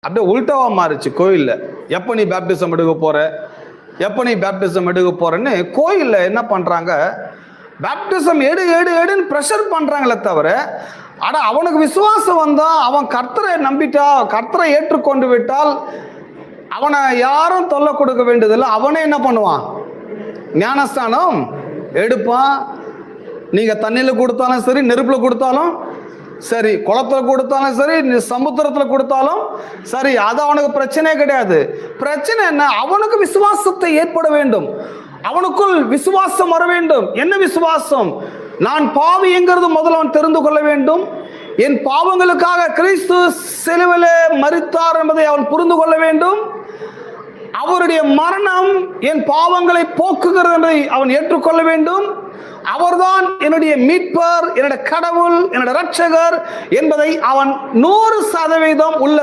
அப்படியே உல்டாவா மாறிச்சு கோயில்ல. எப்போ நீ பேப்டிசம் எடுக்க போற, எப்போ நீ பேப்டிசம் எடுக்க போறன்னு கோயில்ல என்ன பண்றாங்க, பேப்டிசம் எடு எடு எடுன்னு ப்ரெஷர் பண்றாங்களே தவிர, ஆனா அவனுக்கு விசுவாசம் வந்தா, அவன் கர்த்தரை நம்பிட்டா, கர்த்தரை ஏற்றுக்கொண்டு விட்டால் அவனை யாரும் தொல்லை கொடுக்க வேண்டியதில்லை. அவனே என்ன பண்ணுவான், ஞானஸ்தானம் எடுப்பான். நீங்க தண்ணியில கொடுத்தாலும் சரி, நெருப்புல கொடுத்தாலும் சரி, குளத்துல கொடுத்தாலும் சரி, சமுத்திரத்துல கொடுத்தாலும் சரி, அது அவனுக்கு பிரச்சனையே கிடையாது. பிரச்சனை என்ன, அவனுக்கு விசுவாசத்தை ஏற்பட வேண்டும், அவனுக்குள் விசுவாசம் வர வேண்டும். என்ன விசுவாசம்? நான் பாவிங்கிறது முதல்ல அவன் தெரிந்து கொள்ள வேண்டும். என் பாவங்களுக்காக கிறிஸ்து சிலுவையிலே மரித்தார் என்பதை அவன் புரிந்து கொள்ள வேண்டும். அவருடைய மரணம் என் பாவங்களை போக்குகிறது என்பதை அவன் ஏற்றுக்கொள்ள வேண்டும். அவர்தான் என்னுடைய மீட்பர், என்னுடைய கடவுள், என்னுடைய இரட்சகர் என்பதை அவன் 100% உள்ள